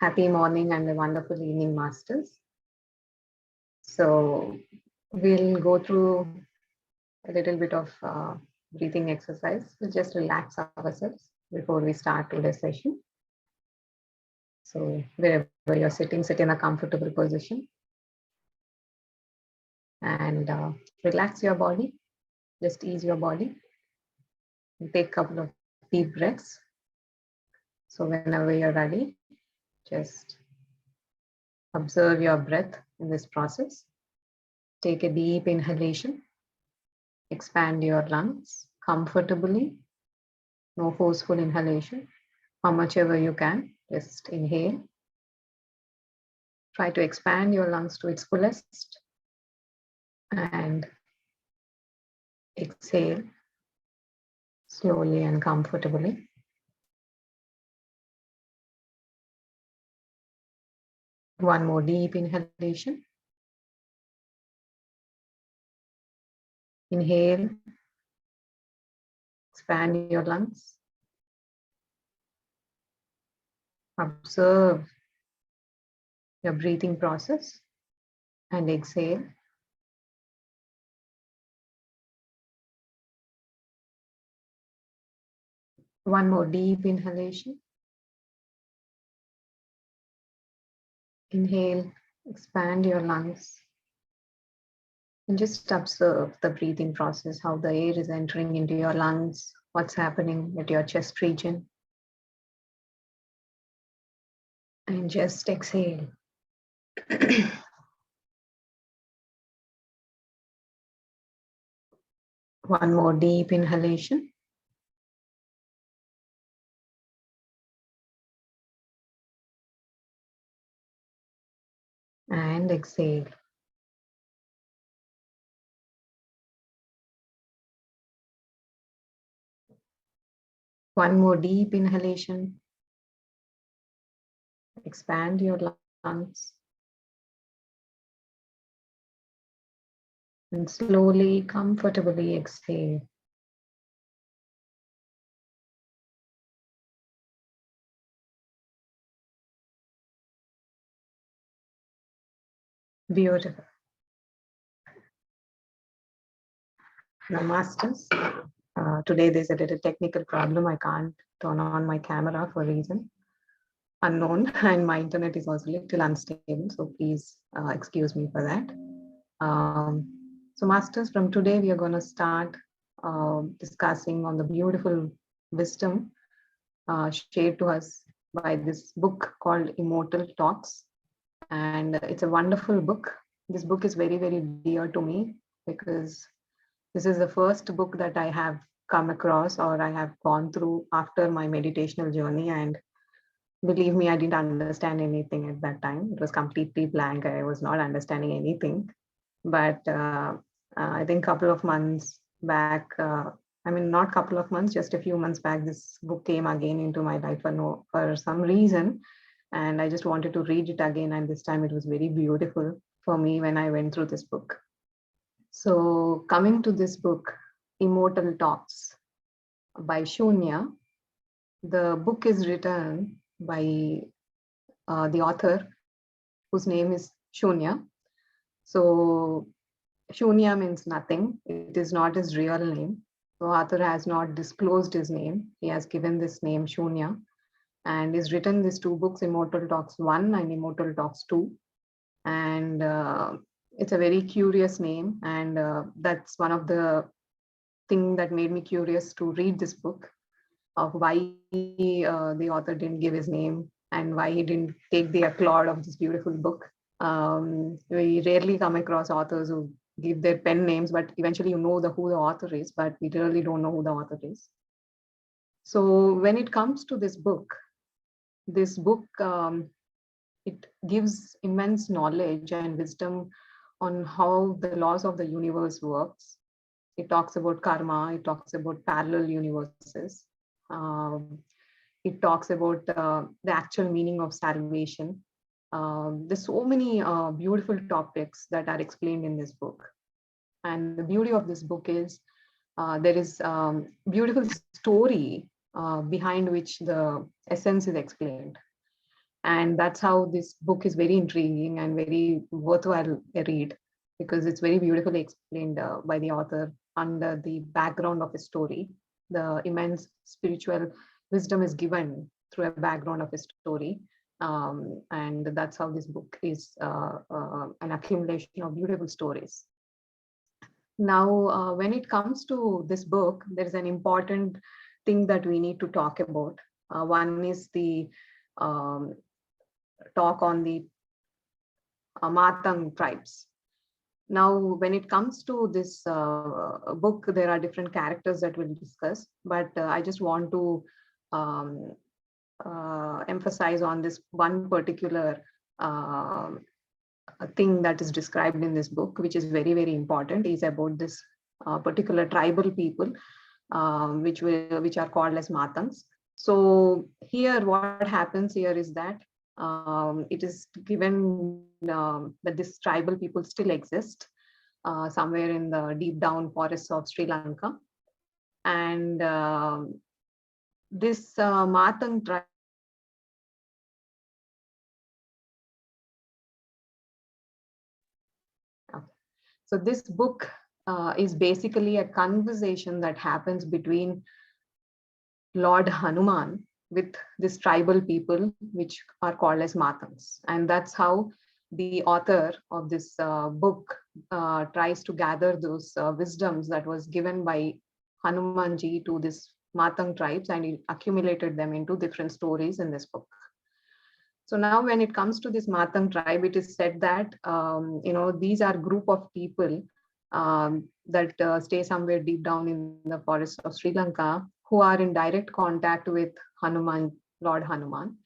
Happy morning and a wonderful evening, masters. So we'll go through a little bit of breathing exercise. We'll just relax ourselves before we start today's session. So wherever you're sitting, sit in a comfortable position and relax your body. Just ease your body. And take a couple of deep breaths. So whenever you're ready, just observe your breath in this process. Take a deep inhalation. Expand your lungs comfortably. No forceful inhalation. How much ever you can, just inhale. Try to expand your lungs to its fullest and exhale slowly and comfortably. One more deep inhalation. Inhale, expand your lungs. Observe your breathing process and exhale. One more deep inhalation. Inhale, expand your lungs. And just observe the breathing process, how the air is entering into your lungs, what's happening at your chest region. And just exhale. One more deep inhalation. And exhale. One more deep inhalation. Expand your lungs. And slowly, comfortably exhale. Beautiful. Now, masters, today there's a little technical problem. I can't turn on my camera for a reason unknown, and my internet is also a little unstable. So please excuse me for that. So masters, from today we are going to start discussing on the beautiful wisdom shared to us by this book called Immortal Talks. And it's a wonderful book. This book is very, very dear to me because this is the first book that I have come across or I have gone through after my meditational journey. And believe me, I didn't understand anything at that time. It was completely blank. I was not understanding anything. But I think a couple of months back, not couple of months, just a few months back, this book came again into my life for some reason. And I just wanted to read it again. And this time it was very beautiful for me when I went through this book. So coming to this book, Immortal Talks by Shunya, the book is written by the author whose name is Shunya. So Shunya means nothing. It is not his real name. The author has not disclosed his name. He has given this name Shunya and he's written these two books, Immortal Talks 1 and Immortal Talks 2. And it's a very curious name. And that's one of the things that made me curious to read this book, of why the author didn't give his name and why he didn't take the applaud of this beautiful book. We rarely come across authors who give their pen names, but eventually you know who the author is, but we really don't know who the author is. So when it comes to this book, it gives immense knowledge and wisdom on how the laws of the universe works. It talks about karma. It talks about parallel universes. It talks about the actual meaning of salvation. There's so many beautiful topics that are explained in this book. And the beauty of this book is there is beautiful story behind which the essence is explained. And that's how this book is very intriguing and very worthwhile read, because it's very beautifully explained by the author under the background of a story. The immense spiritual wisdom is given through a background of a story. And that's how this book is an accumulation of beautiful stories. Now, when it comes to this book, there is an important thing that we need to talk about. One is the um, talk on the Matang tribes. Now, when it comes to this book, there are different characters that we'll discuss, but I just want to um, emphasize on this one particular thing that is described in this book, which is very, very important, is about this particular tribal people, which are called as Matangs. So here, what happens here is that it is given that this tribal people still exist somewhere in the deep down forests of Sri Lanka. And this Matang tribe, so this book is basically a conversation that happens between Lord Hanuman with this tribal people, which are called as Matangs. And that's how the author of this book tries to gather those wisdoms that was given by Hanumanji to this Matang tribes, and he accumulated them into different stories in this book. So now when it comes to this Matang tribe, it is said that, these are group of people that stay somewhere deep down in the forests of Sri Lanka, who are in direct contact with Hanuman, Lord Hanuman.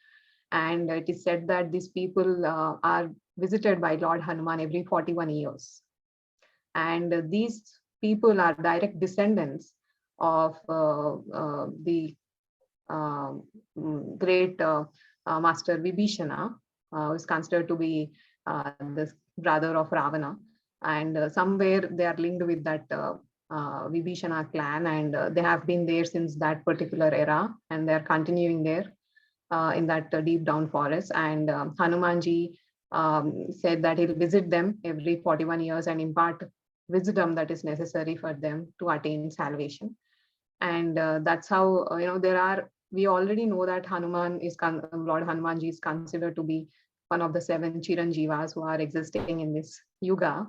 And it is said that these people are visited by Lord Hanuman every 41 years. And these people are direct descendants of the great master Vibhishana, who is considered to be the brother of Ravana. And somewhere they are linked with that Vibhishana clan, and they have been there since that particular era, and they are continuing there in that deep down forest. And Hanumanji said that he'll visit them every 41 years and impart wisdom that is necessary for them to attain salvation. And that's how, we already know that Lord Hanumanji is considered to be one of the 7 Chiranjivas who are existing in this yuga.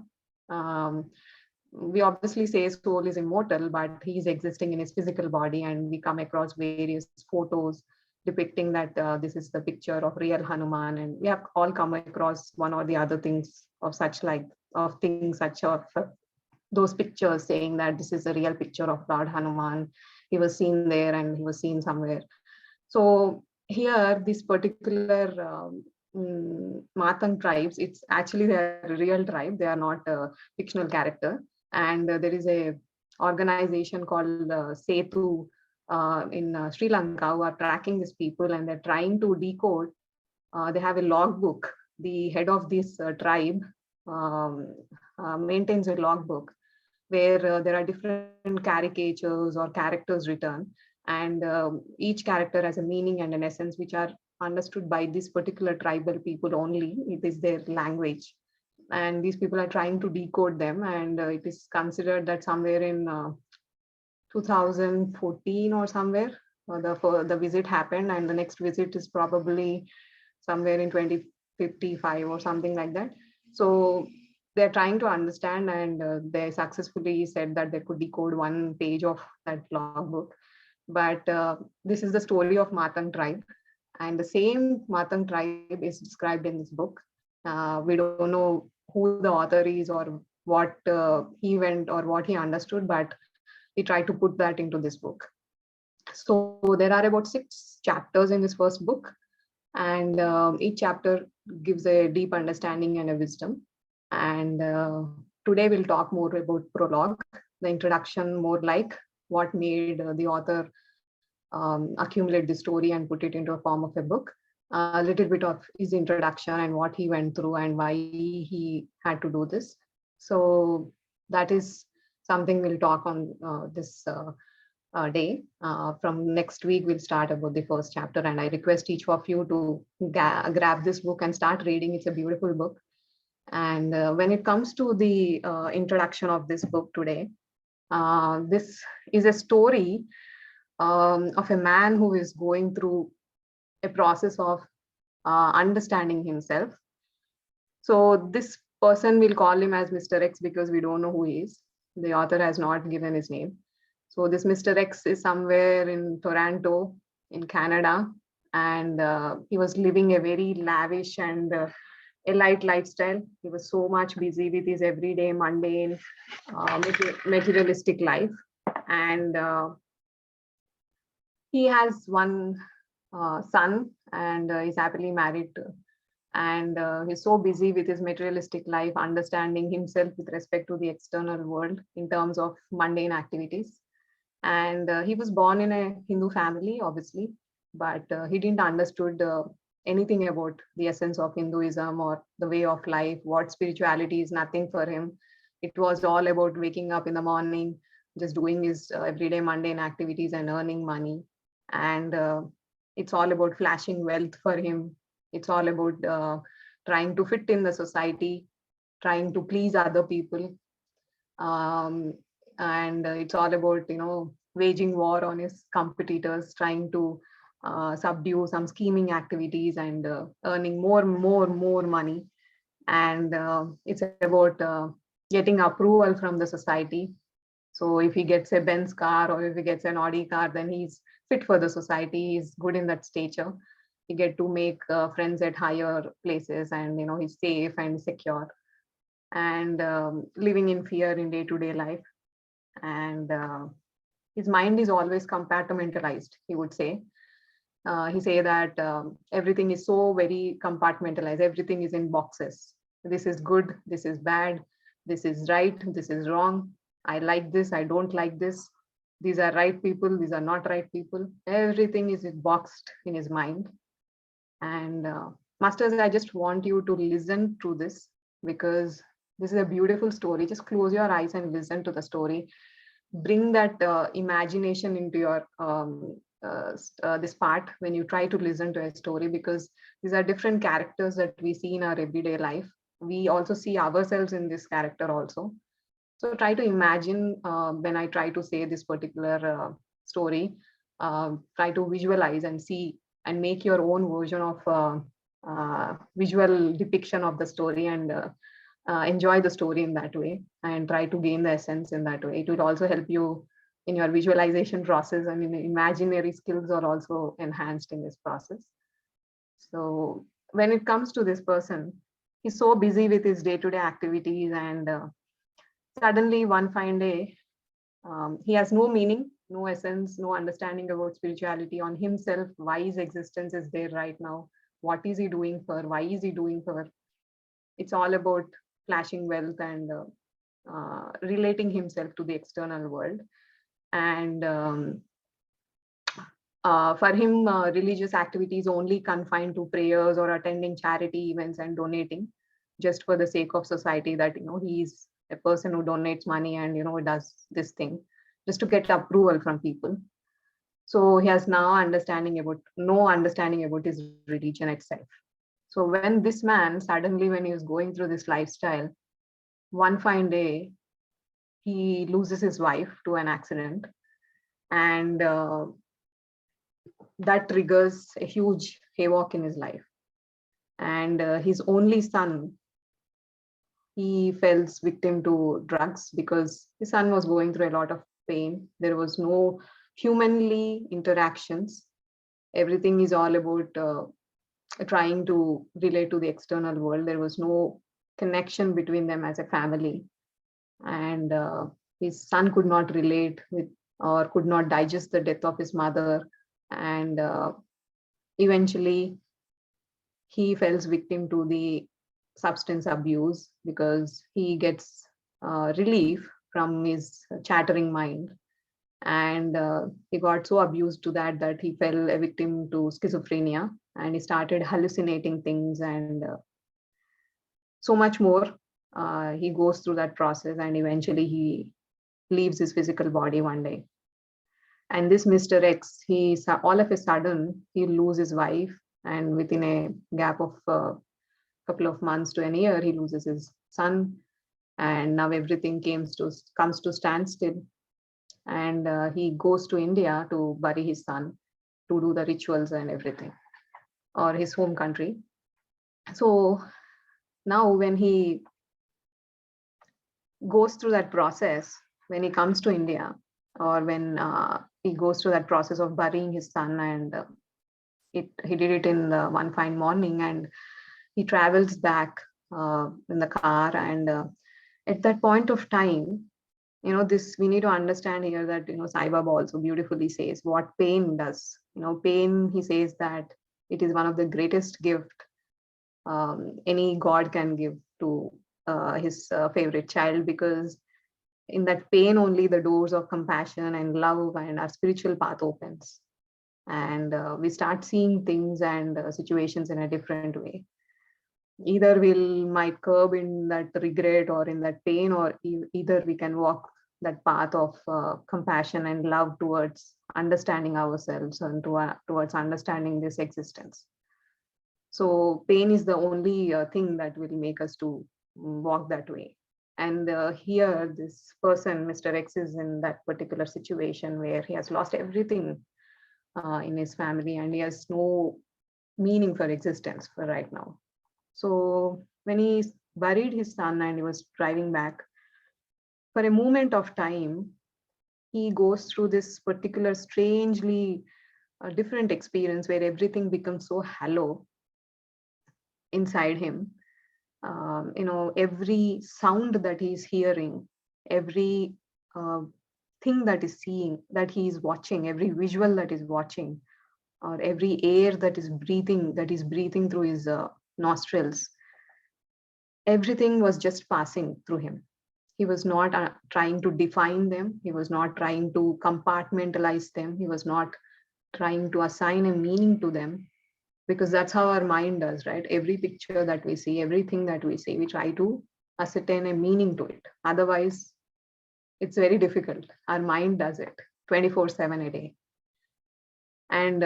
We obviously say his soul is immortal, but he's existing in his physical body, and we come across various photos depicting that this is the picture of real Hanuman, and we have all come across one or the other things of such those pictures saying that this is a real picture of Lord Hanuman. He was seen there and he was seen somewhere. So here, this particular Matang tribes, it's actually their real tribe. They are not a fictional character. And there is a organization called Setu in Sri Lanka who are tracking these people, and they're trying to decode. They have a logbook. The head of this tribe maintains a logbook where there are different caricatures or characters written, and each character has a meaning and an essence which are understood by this particular tribal people only. It is their language, and these people are trying to decode them. And it is considered that somewhere in 2014 or somewhere the visit happened, and the next visit is probably somewhere in 2055 or something like that. So they're trying to understand, and they successfully said that they could decode one page of that logbook. But this is the story of Matang tribe, and the same Matang tribe is described in this book. We don't know who the author is or what he went or what he understood, but he tried to put that into this book. So there are about 6 chapters in this first book, and each chapter gives a deep understanding and a wisdom. And today we'll talk more about prologue, the introduction, more like what made the author accumulate the story and put it into a form of a book. A little bit of his introduction and what he went through and why he had to do this. So that is something we'll talk on this day. From next week, we'll start about the first chapter, and I request each of you to grab this book and start reading. It's a beautiful book. And when it comes to the introduction of this book today, this is a story of a man who is going through a process of understanding himself. So this person, will call him as Mr. X because we don't know who he is. The author has not given his name. So this Mr. X is somewhere in Toronto, in Canada, and he was living a very lavish and elite lifestyle. He was so much busy with his everyday mundane materialistic life, and he has one son, and he's happily married, and he's so busy with his materialistic life, understanding himself with respect to the external world in terms of mundane activities. And he was born in a Hindu family, obviously, but he didn't understood anything about the essence of Hinduism or the way of life. What spirituality is nothing for him. It was all about waking up in the morning, just doing his everyday mundane activities and earning money. And it's all about flashing wealth for him. It's all about trying to fit in the society, trying to please other people. Um, and it's all about, waging war on his competitors, trying to subdue some scheming activities and earning more money. And it's about getting approval from the society. So if he gets a Benz car or if he gets an Audi car, then he's fit for the society. He's good in that stature. He get to make friends at higher places, and he's safe and secure, and living in fear in day-to-day life. And his mind is always compartmentalized, he would say. He say that everything is so very compartmentalized. Everything is in boxes. This is good, this is bad, this is right, this is wrong. I like this, I don't like this. These are right people, these are not right people. Everything is boxed in his mind. And masters, I just want you to listen to this, because this is a beautiful story. Just close your eyes and listen to the story. Bring that imagination into your this part when you try to listen to a story, because these are different characters that we see in our everyday life. We also see ourselves in this character also. So try to imagine when I try to say this particular story, try to visualize and see and make your own version of visual depiction of the story, and enjoy the story in that way, and try to gain the essence in that way. It will also help you in your visualization process. I mean, imaginary skills are also enhanced in this process. So when it comes to this person, he's so busy with his day-to-day activities, and suddenly one fine day, he has no meaning, no essence, no understanding about spirituality on himself, why his existence is there right now, what is he doing for, why is he doing for. It's all about flashing wealth and relating himself to the external world. And for him, religious activities only confined to prayers or attending charity events and donating just for the sake of society, that he's a person who donates money and does this thing just to get approval from people. So he has now no understanding about his religion itself. So when this man suddenly, when he was going through this lifestyle, one fine day he loses his wife to an accident, and that triggers a huge havoc in his life. And his only son, he fell victim to drugs because his son was going through a lot of pain. There was no humanly interactions. Everything is all about trying to relate to the external world. There was no connection between them as a family. And his son could not relate with, or could not digest the death of his mother. And eventually he falls victim to the substance abuse, because he gets relief from his chattering mind. And he got so abused to that he fell a victim to schizophrenia, and he started hallucinating things, and so much more. He goes through that process, and eventually he leaves his physical body one day. And this Mr. X, all of a sudden he loses his wife, and within a gap of a couple of months to an year, he loses his son, and now everything comes to standstill. And he goes to India to bury his son, to do the rituals and everything, or his home country. So now when he goes through that process, when he comes to India, or when he goes through that process of burying his son, and he did it in one fine morning, and he travels back in the car, and at that point of time, this we need to understand here that Sai Baba also beautifully says what pain does. Pain, he says that it is one of the greatest gift any god can give to his favorite child, because in that pain only the doors of compassion and love and our spiritual path opens, and we start seeing things and situations in a different way. Either we'll might curb in that regret or in that pain, or either we can walk that path of compassion and love towards understanding ourselves and towards understanding this existence. So pain is the only thing that will make us to walk that way. And here this person, Mr. X, is in that particular situation where he has lost everything in his family, and he has no meaning for existence for right now. So when he buried his son and he was driving back, for a moment of time, he goes through this particular strangely different experience where everything becomes so hollow inside him. Every sound that he's hearing, every uh, thing that is seeing, that he is watching, every visual that is watching, or every air that is breathing through his nostrils, everything was just passing through him. He was not trying to define them. He was not trying to compartmentalize them. He was not trying to assign a meaning to them, because that's how our mind does, right? Every picture that we see, everything that we see, we try to ascertain a meaning to it. Otherwise, it's very difficult. Our mind does it 24/7 a day. And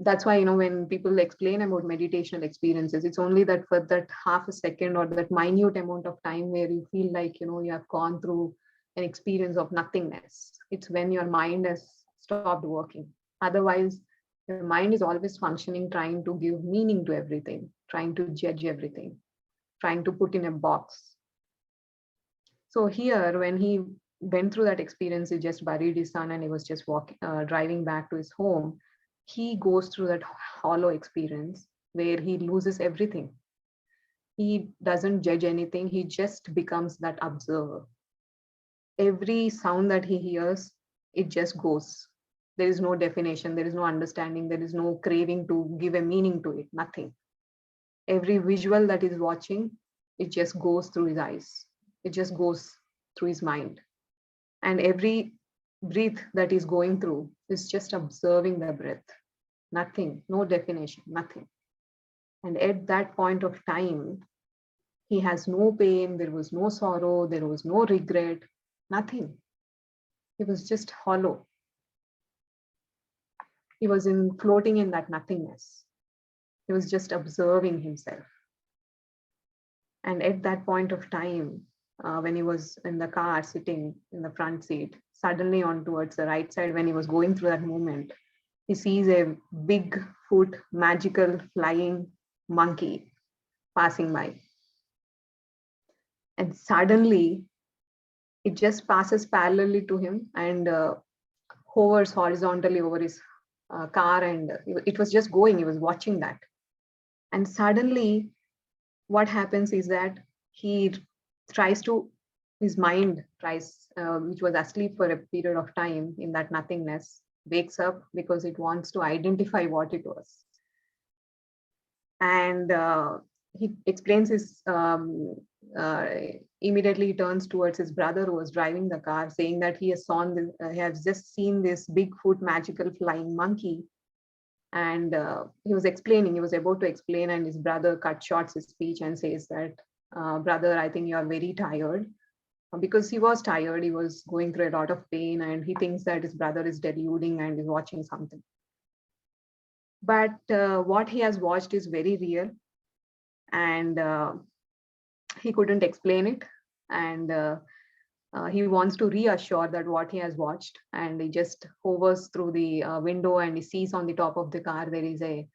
that's why, when people explain about meditational experiences, it's only that for that half a second or that minute amount of time where you feel like, you have gone through an experience of nothingness. It's when your mind has stopped working. Otherwise, your mind is always functioning, trying to give meaning to everything, trying to judge everything, trying to put in a box. So here, when he went through that experience, he just buried his son and he was just driving back to his home. He goes through that hollow experience where he loses everything. He doesn't judge anything. He just becomes that observer. Every sound that he hears, it just goes. There is no definition. There is no understanding. There is no craving to give a meaning to it. Nothing. Every visual that he's watching, it just goes through his eyes. It just goes through his mind. And every breath that he's going through is just observing the breath. Nothing, no definition, nothing. And at that point of time, he has no pain, there was no sorrow, there was no regret, nothing. He was just hollow. He was floating in that nothingness. He was just observing himself. And at that point of time, when he was in the car sitting in the front seat, suddenly on towards the right side, when he was going through that moment, he sees a big foot, magical flying monkey passing by. And suddenly, it just passes parallelly to him and hovers horizontally over his car. And it was just going, he was watching that. And suddenly, what happens is that he tries to, his mind tries, which was asleep for a period of time in that nothingness, wakes up because it wants to identify what it was. And he explains his, immediately turns towards his brother who was driving the car, saying that he has just seen this Bigfoot magical flying monkey. And he was about to explain, and his brother cut short his speech and says that, brother, I think you are very tired. because he was tired, he was going through a lot of pain, and he thinks that his brother is deluding and is watching something. But what he has watched is very real, and he couldn't explain it. And he wants to reassure that what he has watched, and he just hovers through the window, and he sees on the top of the car there is a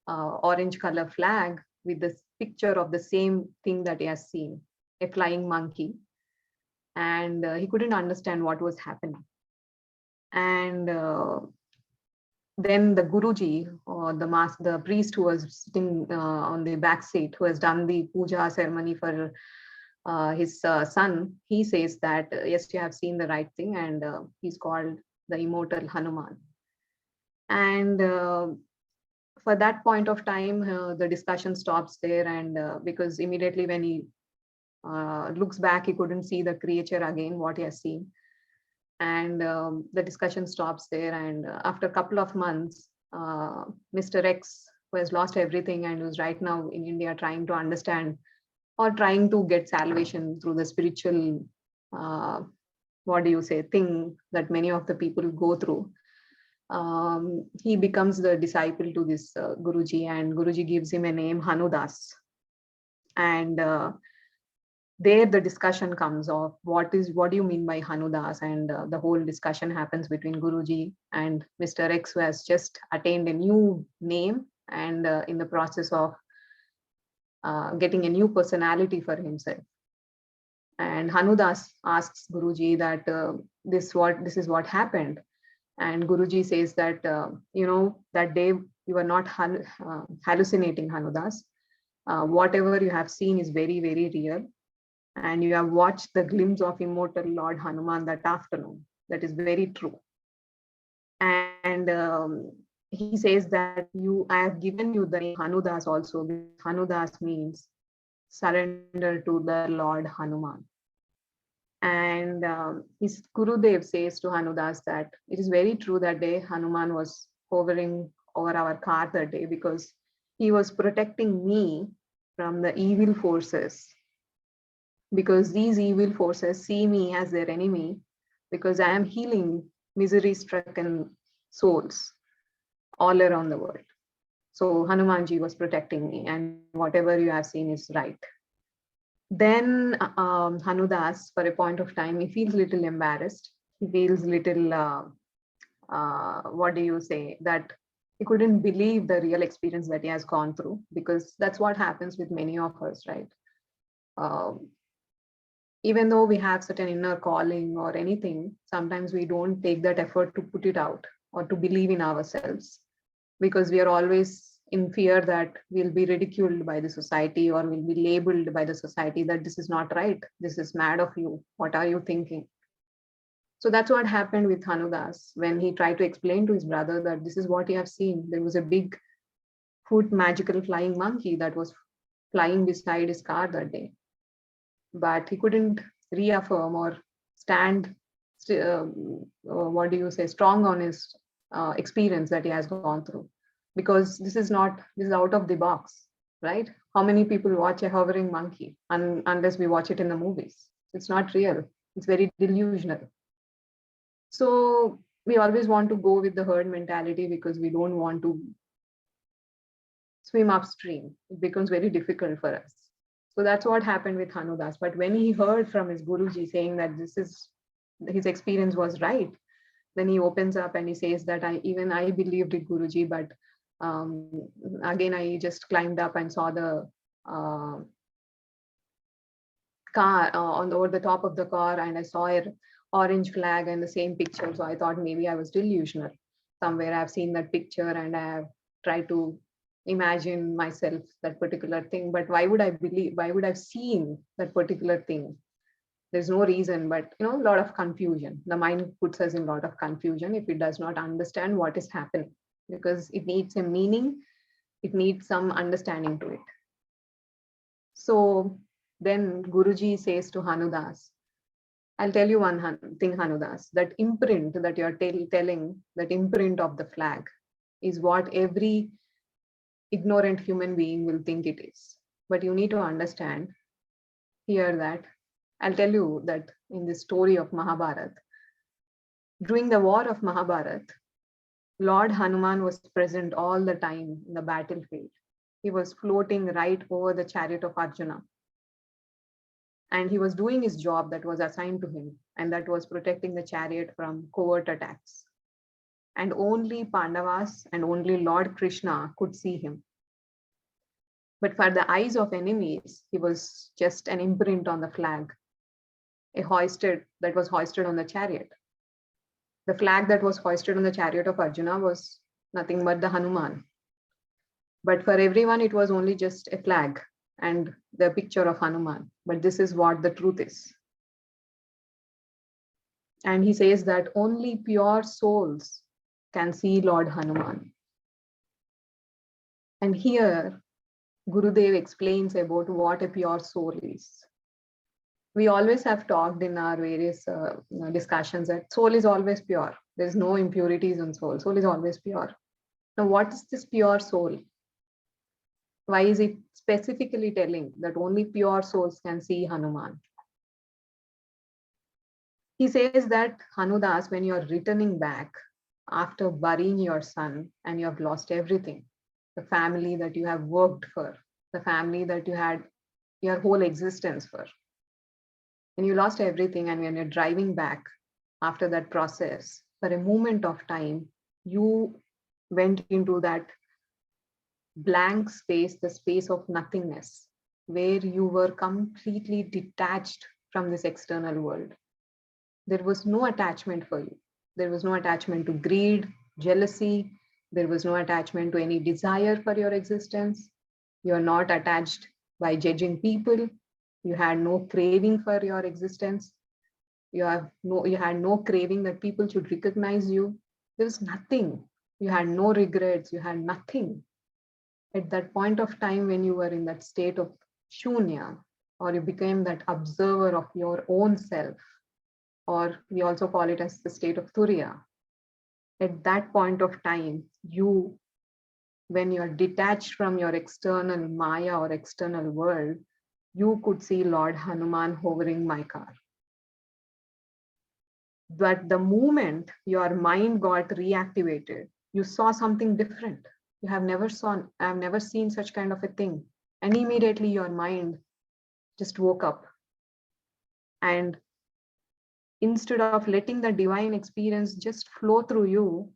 orange color flag with this picture of the same thing that he has seen, a flying monkey. And he couldn't understand what was happening. And then the Guruji, or the priest who was sitting on the back seat, who has done the puja ceremony for his son, he says that yes, you have seen the right thing, and he's called the Immortal Hanuman. And for that point of time, the discussion stops there, and because immediately when he looks back, he couldn't see the creature again, what he has seen. And the discussion stops there. And after a couple of months, Mr. X, who has lost everything and who's right now in India trying to understand or trying to get salvation through the spiritual, what do you say, thing that many of the people go through. He becomes the disciple to this Guruji, and Guruji gives him a name, Hanudas. And there the discussion comes of what do you mean by Hanudas, and the whole discussion happens between Guruji and Mr. X, who has just attained a new name and in the process of getting a new personality for himself. And Hanudas asks Guruji that this is what happened. And Guruji says that that day you are not hallucinating, Hanudas. Whatever you have seen is very, very real. And you have watched the glimpse of immortal Lord Hanuman that afternoon. That is very true. And he says that I have given you the name Hanudas also, because Hanudas means surrender to the Lord Hanuman. And his Gurudev says to Hanudas that it is very true that day Hanuman was hovering over our car that day, because he was protecting me from the evil forces. Because these evil forces see me as their enemy, because I am healing misery-stricken souls all around the world. So Hanumanji was protecting me, and whatever you have seen is right. Then Hanudas, for a point of time, he feels a little embarrassed. He feels little, what do you say, that he couldn't believe the real experience that he has gone through, because that's what happens with many of us, right? Even though we have certain inner calling or anything, sometimes we don't take that effort to put it out or to believe in ourselves, because we are always in fear that we'll be ridiculed by the society, or we'll be labeled by the society that this is not right, this is mad of you, what are you thinking? So that's what happened with Hanudas when he tried to explain to his brother that this is what he have seen. There was a big foot magical flying monkey that was flying beside his car that day. But he couldn't reaffirm or stand, what do you say, strong on his experience that he has gone through, because this is out of the box, right? How many people watch a hovering monkey unless we watch it in the movies? It's not real. It's very delusional. So we always want to go with the herd mentality because we don't want to swim upstream. It becomes very difficult for us. So that's what happened with Hanudas. But when he heard from his Guruji saying that his experience was right, then he opens up and he says that I believed it, Guruji, but again, I just climbed up and saw the car over the top of the car, and I saw an orange flag and the same picture. So I thought maybe I was delusional. Somewhere I've seen that picture and I have tried to imagine myself that particular thing. But why would I've seen that particular thing? There's no reason, but a lot of confusion. The mind puts us in a lot of confusion if it does not understand what is happening, because it needs a meaning, it needs some understanding to it. So then Guruji says to Hanudas, I'll tell you one thing, Hanudas, that imprint that you're telling, that imprint of the flag is what every ignorant human being will think it is. But you need to understand here that I'll tell you that in the story of Mahabharata. During the war of Mahabharata, Lord Hanuman was present all the time in the battlefield. He was floating right over the chariot of Arjuna. And he was doing his job that was assigned to him, and that was protecting the chariot from covert attacks. And only Pandavas and only Lord Krishna could see him. But for the eyes of enemies, he was just an imprint on the flag, that was hoisted on the chariot. The flag that was hoisted on the chariot of Arjuna was nothing but the Hanuman. But for everyone, it was only just a flag and the picture of Hanuman. But this is what the truth is. And he says that only pure souls can see Lord Hanuman. And here, Gurudev explains about what a pure soul is. We always have talked in our various discussions that soul is always pure. There's no impurities in soul. Soul is always pure. Now, what is this pure soul? Why is it specifically telling that only pure souls can see Hanuman? He says that, Hanudas, when you're returning back after burying your son and you have lost everything, the family that you have worked for, the family that you had your whole existence for, and you lost everything, and when you're driving back after that process, for a moment of time, you went into that blank space, the space of nothingness, where you were completely detached from this external world. There was no attachment for you. There was no attachment to greed, jealousy. There was no attachment to any desire for your existence. You are not attached by judging people. You had no craving for your existence. You had no craving that people should recognize you. There was nothing. You had no regrets. You had nothing. At that point of time when you were in that state of shunya, or you became that observer of your own self, or we also call it as the state of Turiya. At that point of time, when you're detached from your external Maya or external world, you could see Lord Hanuman hovering my car. But the moment your mind got reactivated, you saw something different. I've never seen such kind of a thing. And immediately your mind just woke up. And instead of letting the divine experience just flow through you,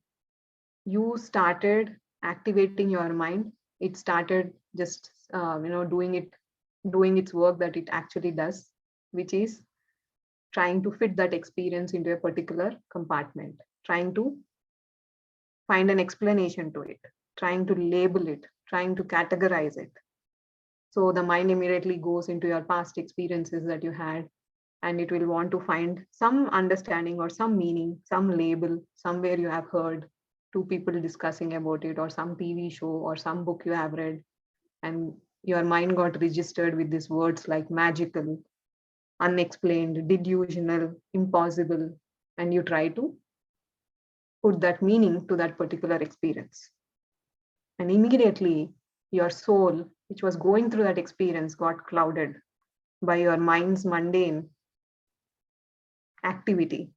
you started activating your mind. It started just doing its work that it actually does, which is trying to fit that experience into a particular compartment, trying to find an explanation to it, trying to label it, trying to categorize it. So the mind immediately goes into your past experiences that you had, and it will want to find some understanding or some meaning, some label, somewhere you have heard two people discussing about it, or some TV show or some book you have read, and your mind got registered with these words like magical, unexplained, delusional, impossible, and you try to put that meaning to that particular experience. And immediately your soul, which was going through that experience, got clouded by your mind's mundane activity.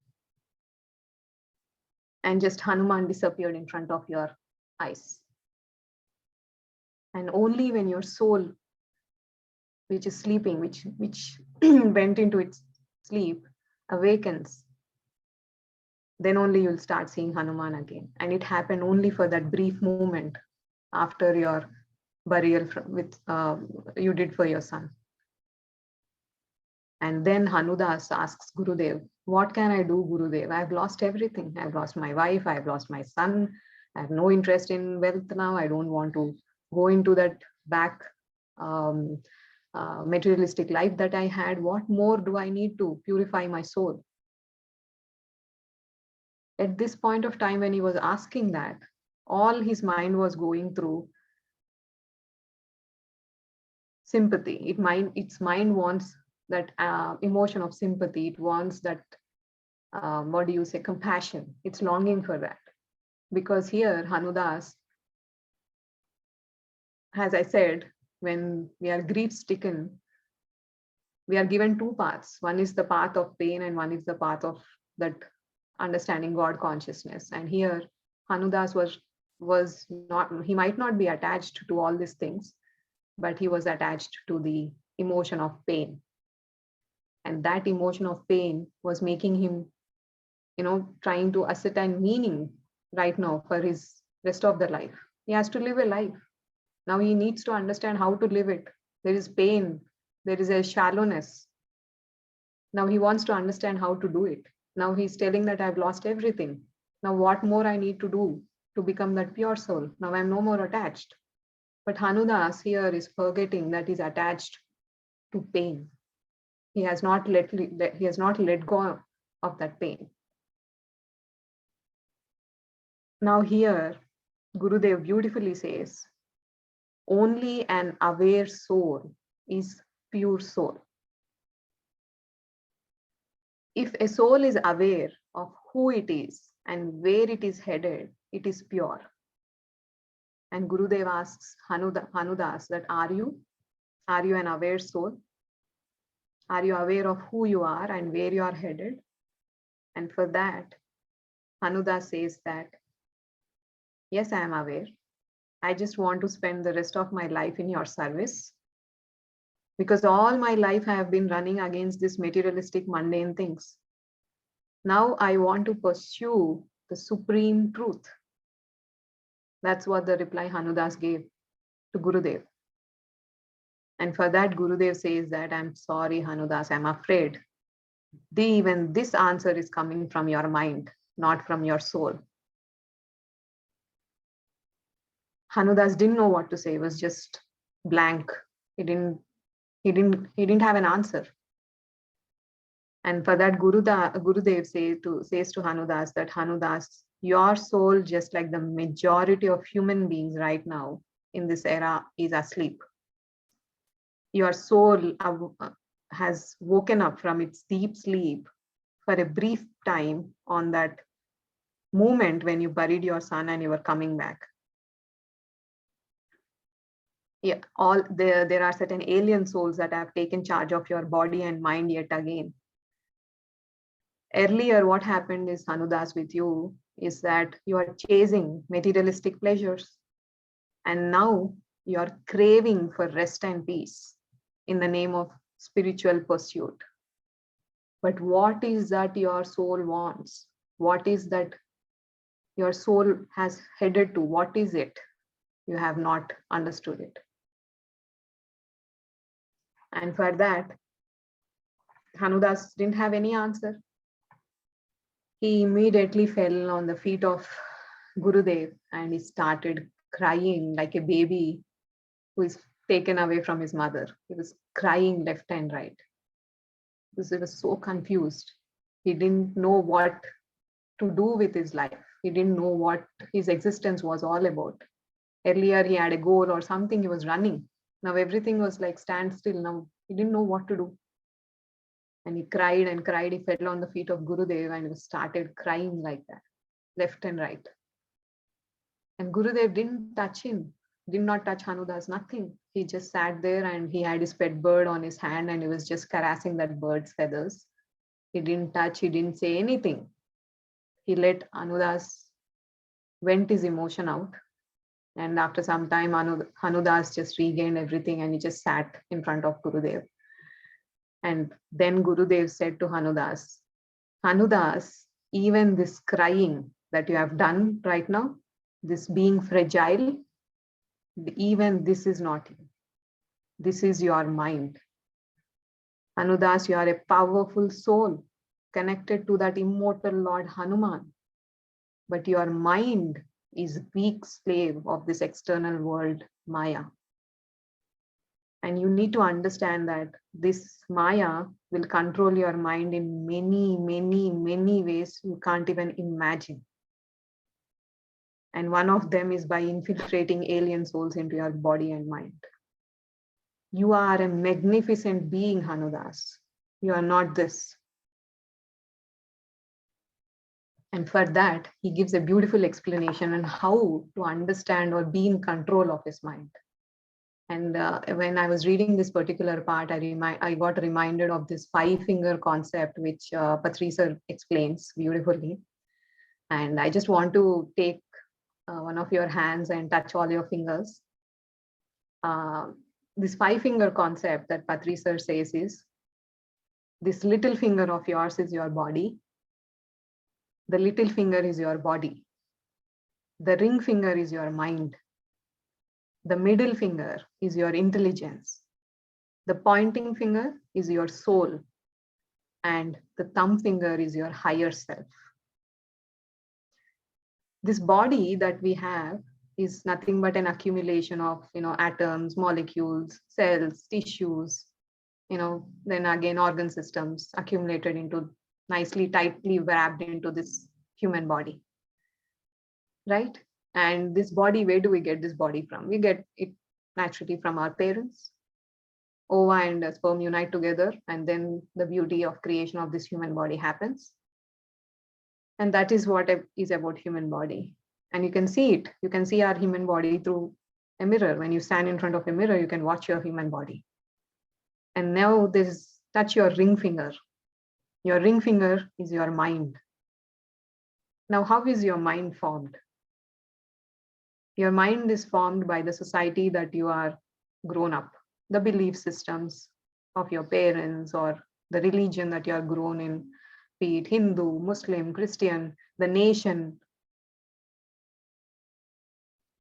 And just Hanuman disappeared in front of your eyes. And only when your soul, which is sleeping, which went into its sleep, awakens, then only you'll start seeing Hanuman again. And it happened only for that brief moment after your burial you did for your son. And then Hanudas asks Gurudev, what can I do, Gurudev? I've lost everything. I've lost my wife. I've lost my son. I have no interest in wealth now. I don't want to go into that back materialistic life that I had. What more do I need to purify my soul? At this point of time, when he was asking that, all his mind was going through sympathy. Its mind wants that emotion of sympathy. It wants that, compassion. It's longing for that. Because here, Hanudas, as I said, when we are grief stricken, We are given two paths. One is the path of pain and one is the path of that understanding God consciousness. And here Hanudas was not, he might not be attached to all these things, but he was attached to the emotion of pain. And that emotion of pain was making him, trying to ascertain meaning right now for his rest of the life. He has to live a life. Now he needs to understand how to live it. There is pain, there is a shallowness. Now he wants to understand how to do it. Now he's telling that I've lost everything. Now what more I need to do to become that pure soul? Now I'm no more attached. But Hanudas here is forgetting that he's attached to pain. He has not let go of that pain. Now here, Gurudev beautifully says, only an aware soul is pure soul. If a soul is aware of who it is and where it is headed, it is pure. And Gurudev asks Hanudas that are you an aware soul? Are you aware of who you are and where you are headed? And for that, Hanudas says that, yes, I am aware. I just want to spend the rest of my life in your service. Because all my life I have been running against these materialistic, mundane things. Now I want to pursue the supreme truth. That's what the reply Hanudas gave to Gurudev. And for that, Gurudev says that, I'm sorry, Hanudas, I'm afraid. Even this answer is coming from your mind, not from your soul. Hanudas didn't know what to say. He was just blank. He didn't have an answer. And for that, Gurudev says to Hanudas that, Hanudas, your soul, just like the majority of human beings right now in this era, is asleep. Your soul has woken up from its deep sleep for a brief time on that moment when you buried your son and you were coming back. Yeah, there are certain alien souls that have taken charge of your body and mind yet again. Earlier, what happened is, Hanudas, with you is that you are chasing materialistic pleasures. And now you are craving for rest and peace in the name of spiritual pursuit. But what is that your soul wants? What is that your soul has headed to? What is it? You have not understood it. And for that, Hanudas didn't have any answer. He immediately fell on the feet of Gurudev and he started crying like a baby who is taken away from his mother. He was crying left and right because he was so confused. He didn't know what to do with his life. He didn't know what his existence was all about. Earlier, he had a goal or something he was running. Now everything was like standstill. Now he didn't know what to do. And he cried and cried. He fell on the feet of Gurudev and he started crying like that, left and right. And Gurudev didn't touch him, did not touch Hanudas, nothing. He just sat there and he had his pet bird on his hand and he was just caressing that bird's feathers. He didn't touch, he didn't say anything. He let Hanudas vent his emotion out. And after some time, Hanudas just regained everything and he just sat in front of Gurudev. And then Gurudev said to Hanudas, Hanudas, even this crying that you have done right now, this being fragile, even this is not you. This is your mind. Hanudas, you are a powerful soul connected to that immortal Lord Hanuman. But your mind is weak slave of this external world, Maya. And you need to understand that this Maya will control your mind in many, many, many ways you can't even imagine. And one of them is by infiltrating alien souls into your body and mind. You are a magnificent being, Hanudas. You are not this. And for that, he gives a beautiful explanation on how to understand or be in control of his mind. And when I was reading this particular part, I got reminded of this 5-finger concept, which Patricia explains beautifully. And I just want to take one of your hands and touch all your fingers. Uh, this 5-finger concept that Patricia says is, this little finger of yours is your body. The little finger is your body. The ring finger is your mind. The middle finger is your intelligence. The pointing finger is your soul. And the thumb finger is your higher self. This body that we have is nothing but an accumulation of, atoms, molecules, cells, tissues, then again organ systems accumulated into, nicely tightly wrapped into this human body, right? And this body, where do we get this body from? We get it naturally from our parents. Ova and sperm unite together, and then the beauty of creation of this human body happens. And that is what is about human body. And you can see it. You can see our human body through a mirror. When you stand in front of a mirror, you can watch your human body. And now touch your ring finger. Your ring finger is your mind. Now, how is your mind formed? Your mind is formed by the society that you are grown up, the belief systems of your parents, or the religion that you are grown in, be it Hindu, Muslim, Christian, the nation,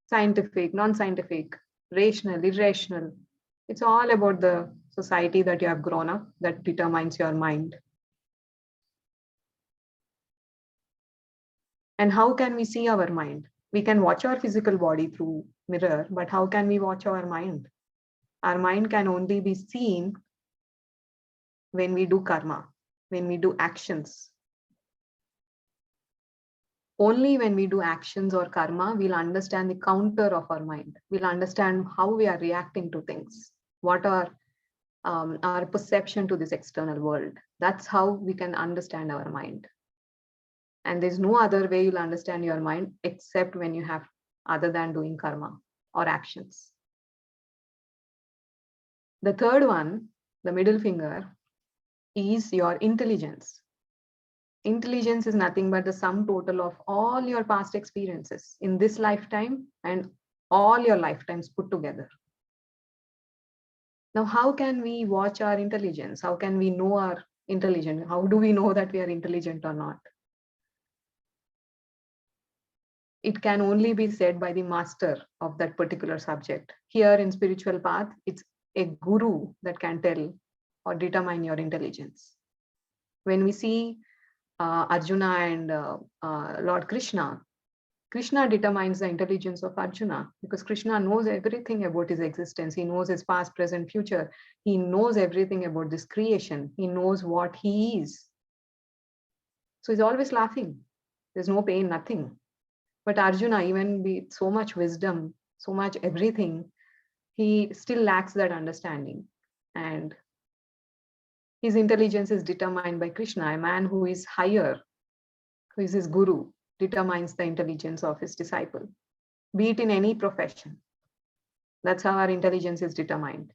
scientific, non-scientific, rational, irrational. It's all about the society that you have grown up that determines your mind. And how can we see our mind? We can watch our physical body through mirror, but how can we watch our mind? Our mind can only be seen when we do karma, when we do actions. Only when we do actions or karma, we'll understand the counter of our mind. We'll understand how we are reacting to things. What are our perception to this external world? That's how we can understand our mind. And there's no other way you'll understand your mind except when you have, other than doing karma or actions. The third one, the middle finger, is your intelligence. Intelligence is nothing but the sum total of all your past experiences in this lifetime and all your lifetimes put together. Now, how can we watch our intelligence? How can we know our intelligence? How do we know that we are intelligent or not? It can only be said by the master of that particular subject. Here in spiritual path, it's a guru that can tell or determine your intelligence. When we see Arjuna and Lord Krishna, Krishna determines the intelligence of Arjuna because Krishna knows everything about his existence. He knows his past, present, future. He knows everything about this creation. He knows what he is. So he's always laughing. There's no pain, nothing. But Arjuna, even with so much wisdom, so much everything, he still lacks that understanding. And his intelligence is determined by Krishna. A man who is higher, who is his guru, determines the intelligence of his disciple, be it in any profession. That's how our intelligence is determined.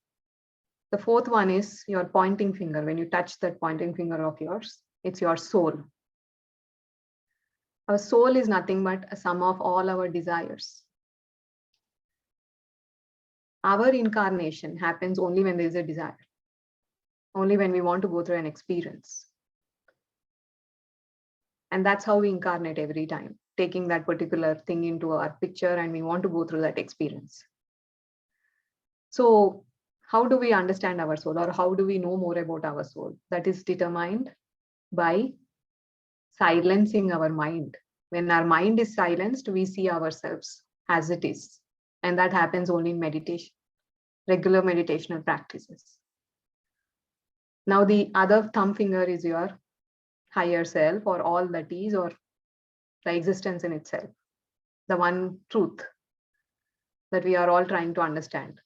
The fourth one is your pointing finger. When you touch that pointing finger of yours, it's your soul. Our soul is nothing but a sum of all our desires. Our incarnation happens only when there is a desire, only when we want to go through an experience. And that's how we incarnate every time, taking that particular thing into our picture, and we want to go through that experience. So how do we understand our soul, or how do we know more about our soul? That is determined by silencing our mind. When our mind is silenced, we see ourselves as it is. And that happens only in meditation, regular meditational practices. Now, the other thumb finger is your higher self, or all that is, or the existence in itself, the one truth that we are all trying to understand.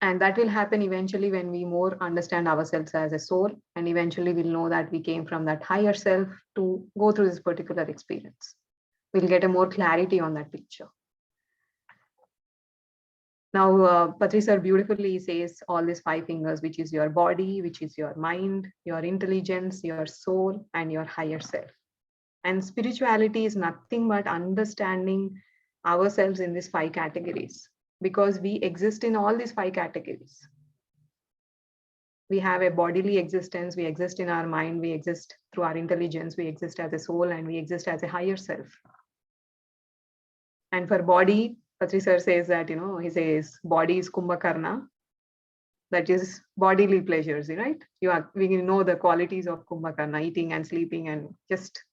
And that will happen eventually when we more understand ourselves as a soul, and eventually we'll know that we came from that higher self to go through this particular experience. We'll get a more clarity on that picture. Now, Patri sir beautifully says all these five fingers, which is your body, which is your mind, your intelligence, your soul, and your higher self. And spirituality is nothing but understanding ourselves in these five categories, because we exist in all these five categories. We have a bodily existence, we exist in our mind, we exist through our intelligence, we exist as a soul, and we exist as a higher self. And for body, Patri sir says that, he says body is Kumbhakarna, that is bodily pleasures, right? We know the qualities of Kumbhakarna, eating and sleeping and just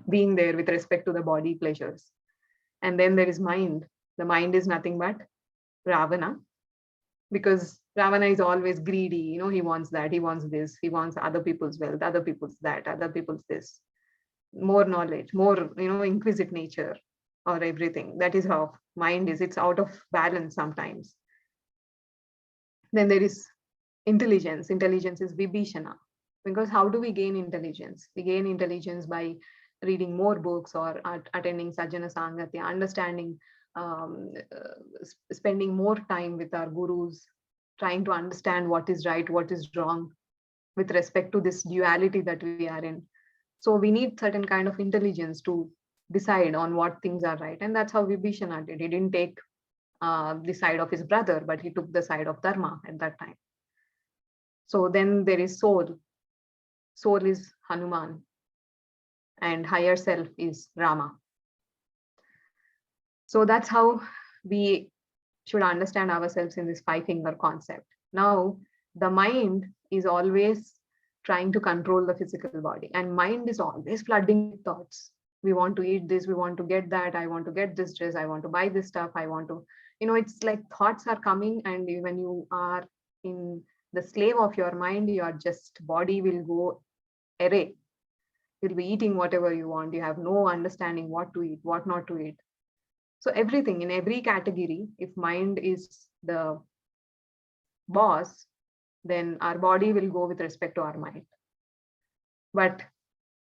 being there with respect to the body pleasures. And then there is mind. The mind is nothing but Ravana, because Ravana is always greedy. He wants that, he wants this, he wants other people's wealth, other people's that, other people's this, more knowledge, more, inquisitive nature or everything. That is how mind is. It's out of balance sometimes. Then there is intelligence. Intelligence is Vibhishana. Because how do we gain intelligence? We gain intelligence by reading more books or attending Sajjana Sangatya, understanding, spending more time with our gurus, trying to understand what is right, what is wrong with respect to this duality that we are in. So we need certain kind of intelligence to decide on what things are right. And that's how Vibhishana did. He didn't take the side of his brother, but he took the side of Dharma at that time. So then there is soul. Soul is Hanuman, and higher self is Rama. So that's how we should understand ourselves in this five-finger concept. Now, the mind is always trying to control the physical body, and mind is always flooding with thoughts. We want to eat this, we want to get that, I want to get this dress, I want to buy this stuff, I want to, it's like thoughts are coming, and when you are in the slave of your mind, your just body will go array. You'll be eating whatever you want. You have no understanding what to eat, what not to eat. So everything in every category, if mind is the boss, then our body will go with respect to our mind. But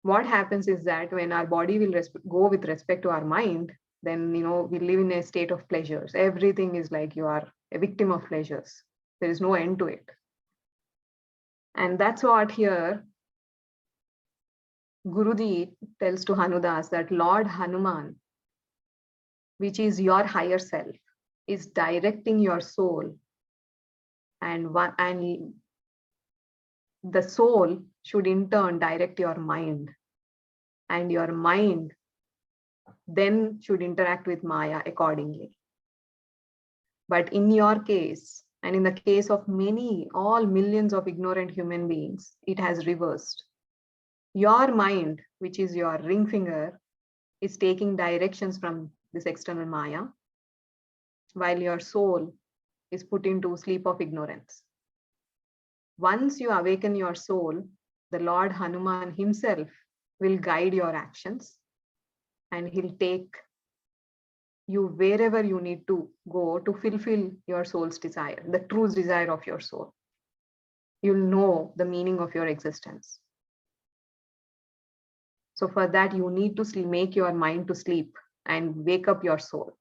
what happens is that when our body will go with respect to our mind, then we live in a state of pleasures. Everything is like you are a victim of pleasures. There is no end to it. And that's what here Guruji tells to Hanudas, that Lord Hanuman, which is your higher self, is directing your soul, and the soul should in turn direct your mind, and your mind then should interact with Maya accordingly. But in your case, and in the case of all millions of ignorant human beings, it has reversed. Your mind, which is your ring finger, is taking directions from this external Maya, while your soul is put into sleep of ignorance. Once you awaken your soul, the Lord Hanuman himself will guide your actions, and he'll take you wherever you need to go to fulfill your soul's desire, the true desire of your soul. You'll know the meaning of your existence. So for that, you need to make your mind to sleep and wake up your soul.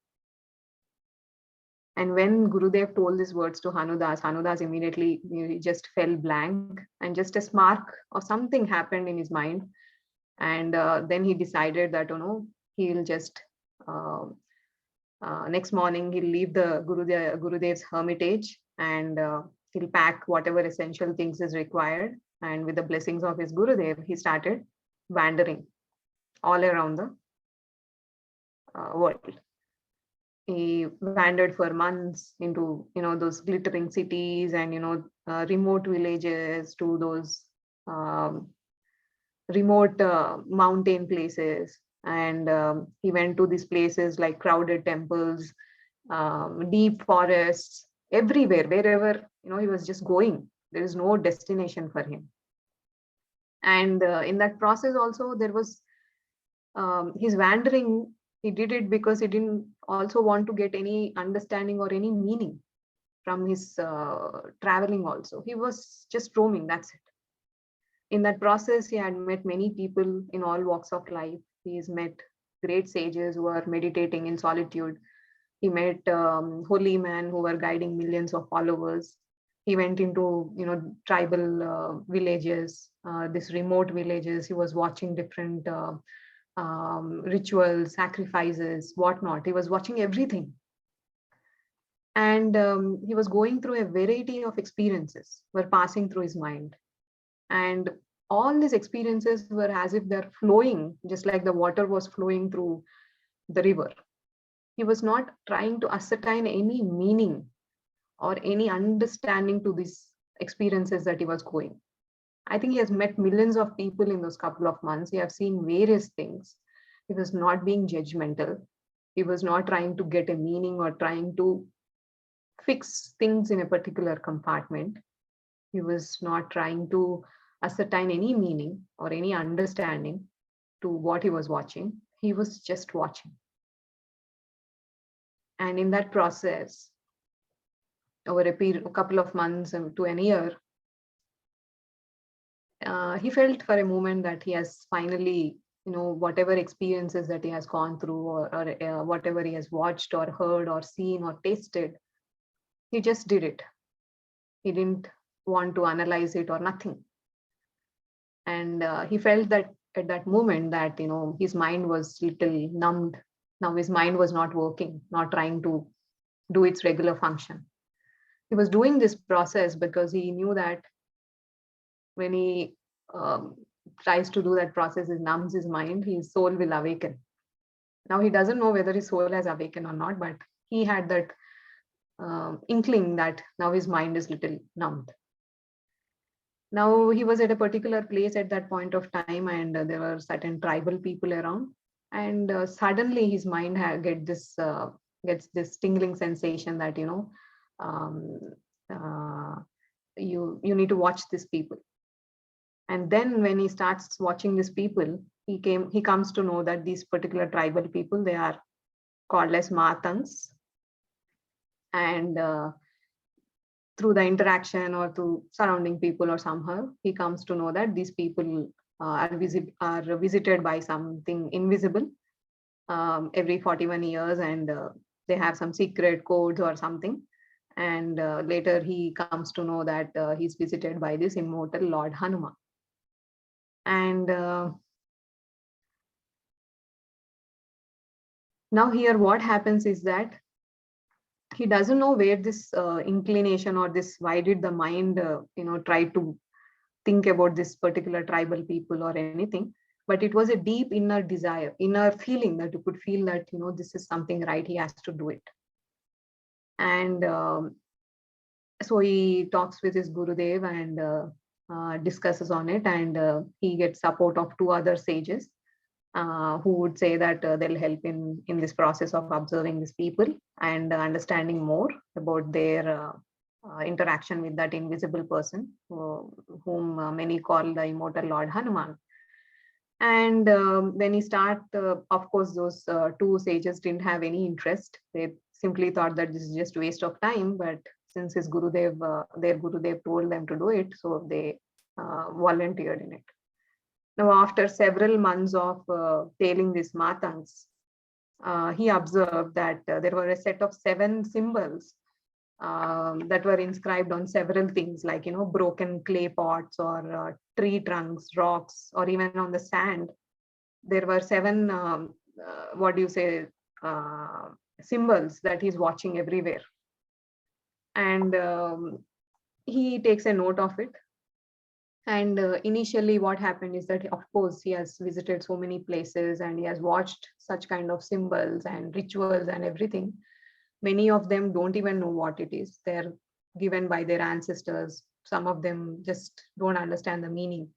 And when Gurudev told these words to Hanudas, Hanudas immediately just fell blank, and just a spark or something happened in his mind. And then he decided that, he'll just, next morning, he'll leave the Gurudev's hermitage, and he'll pack whatever essential things is required. And with the blessings of his Gurudev, he started wandering all around the world. He wandered for months into, those glittering cities and, remote villages, to those remote mountain places. And he went to these places like crowded temples, deep forests, everywhere, wherever, he was just going. There is no destination for him. And in that process also, there was his wandering. He did it because he didn't also want to get any understanding or any meaning from his traveling also. He was just roaming, that's it. In that process, he had met many people in all walks of life. He's met great sages who are meditating in solitude. He met holy men who were guiding millions of followers. He went into, tribal villages, these remote villages. He was watching different rituals, sacrifices, whatnot. He was watching everything. And he was going through a variety of experiences were passing through his mind. And all these experiences were as if they're flowing, just like the water was flowing through the river. He was not trying to ascertain any meaning or any understanding to these experiences that he was going. I think he has met millions of people in those couple of months. He has seen various things. He was not being judgmental. He was not trying to get a meaning or trying to fix things in a particular compartment. He was not trying to ascertain any meaning or any understanding to what he was watching. He was just watching. And in that process, over a couple of months to an year, he felt for a moment that he has finally, whatever experiences that he has gone through, or whatever he has watched or heard or seen or tasted, he just did it. He didn't want to analyze it or nothing. And he felt that at that moment that, his mind was little numbed. Now his mind was not working, not trying to do its regular function. He was doing this process because he knew that when he tries to do that process, it numbs his mind, his soul will awaken. Now he doesn't know whether his soul has awakened or not, but he had that inkling that now his mind is little numbed. Now he was at a particular place at that point of time, and there were certain tribal people around, and suddenly his mind gets this tingling sensation that um, uh, you need to watch these people. And then when he starts watching these people, he comes to know that these particular tribal people, they are called as Matangs. And through the interaction or through surrounding people or somehow, he comes to know that these people are visited by something invisible every 41 years, and they have some secret codes or something. And later he comes to know that he's visited by this immortal Lord Hanuman. And now here what happens is that he doesn't know where this inclination or this, why did the mind try to think about this particular tribal people or anything, but it was a deep inner desire, inner feeling that you could feel that this is something right, he has to do it. And so he talks with his Gurudev and discusses on it, and he gets support of two other sages who would say that they'll help in this process of observing these people and understanding more about their interaction with that invisible person, whom many call the immortal Lord Hanuman. And when he started, of course, those two sages didn't have any interest. They simply thought that this is just waste of time. But since their Gurudev told them to do it, so they volunteered in it. Now, after several months of tailing these matangs, he observed that there were a set of 7 symbols that were inscribed on several things, like broken clay pots or tree trunks, rocks, or even on the sand. There were 7 symbols that he's watching everywhere. And he takes a note of it. And initially what happened is that, of course, he has visited so many places and he has watched such kind of symbols and rituals and everything. Many of them don't even know what it is. They're given by their ancestors. Some of them just don't understand the meaning.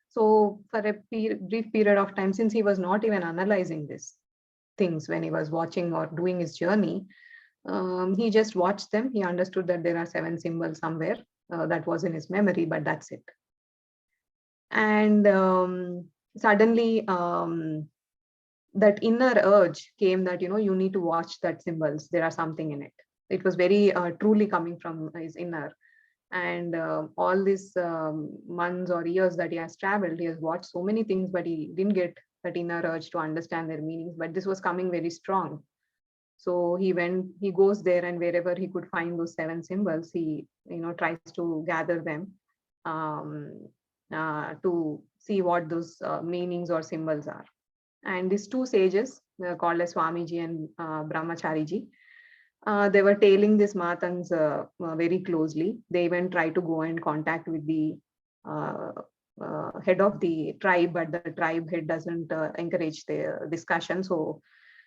So for a brief period of time, since he was not even analyzing these things when he was watching or doing his journey, he just watched them. He understood that there are 7 symbols somewhere. That was in his memory, but that's it. And suddenly that inner urge came that you need to watch that symbols, there are something in it. It was very truly coming from his inner. And all these months or years that he has traveled, he has watched so many things, but he didn't get that inner urge to understand their meanings. But this was coming very strong. So he goes there, and wherever he could find those seven symbols, he tries to gather them, um, to see what those meanings or symbols are. And these two sages, called as Swamiji and Brahmachariji, they were tailing these Matangs very closely. They even tried to go and contact with the uh, head of the tribe, but the tribe head doesn't encourage the discussion. So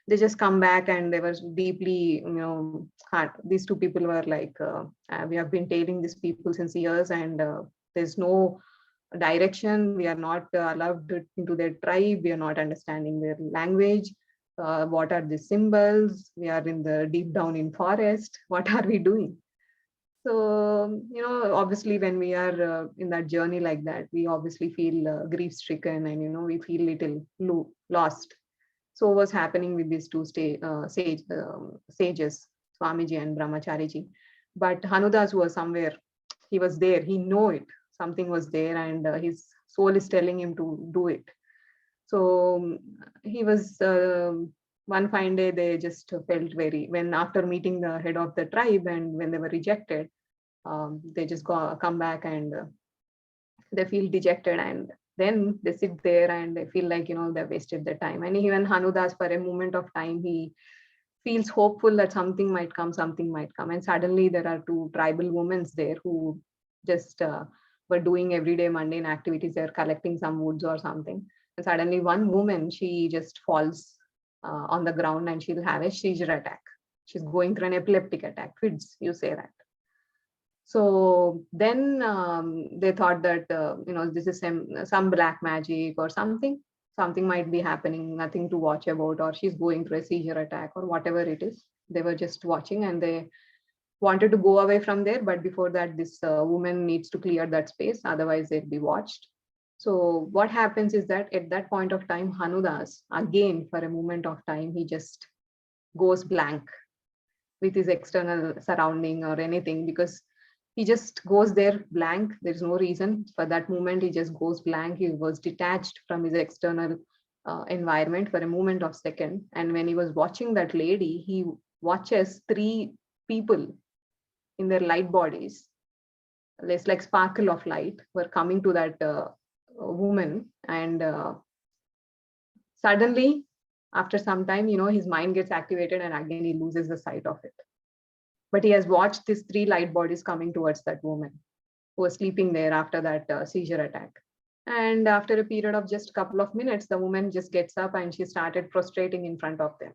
they just come back, and they were deeply, hurt. These two people were like, we have been tailing these people since years, and there's no direction. We are not allowed into their tribe. We are not understanding their language. What are the symbols? We are in the deep down in forest. What are we doing? So, obviously, when we are in that journey like that, we obviously feel grief stricken, and, we feel little lost. So was happening with these two sages, Swamiji and Brahmachariji. But Hanudas was somewhere, he was there, he know it, something was there, and his soul is telling him to do it. So he was, one fine day, they just felt very, when after meeting the head of the tribe and when they were rejected, they just come back, and they feel dejected, and then they sit there and they feel like, they've wasted their time. And even Hanudas, for a moment of time, he feels hopeful that something might come. And suddenly there are two tribal women there who just were doing everyday mundane activities. They're collecting some woods or something. And suddenly one woman, she just falls on the ground, and she'll have a seizure attack. She's going through an epileptic attack. Fits, you say that. So then they thought that, this is some black magic or something. Something might be happening, nothing to watch about, or she's going through a seizure attack or whatever it is. They were just watching, and they wanted to go away from there. But before that, this woman needs to clear that space, otherwise they'd be watched. So what happens is that at that point of time, Hanudas, again, for a moment of time, he just goes blank with his external surrounding or anything, because he just goes there blank. There's no reason for that moment. He just goes blank. He was detached from his external environment for a moment of second. And when he was watching that lady, he watches three people in their light bodies. It's like sparkle of light were coming to that woman. And suddenly, after some time, his mind gets activated, and again he loses the sight of it. But he has watched these three light bodies coming towards that woman who was sleeping there after that seizure attack. And after a period of just a couple of minutes, the woman just gets up and she started prostrating in front of them.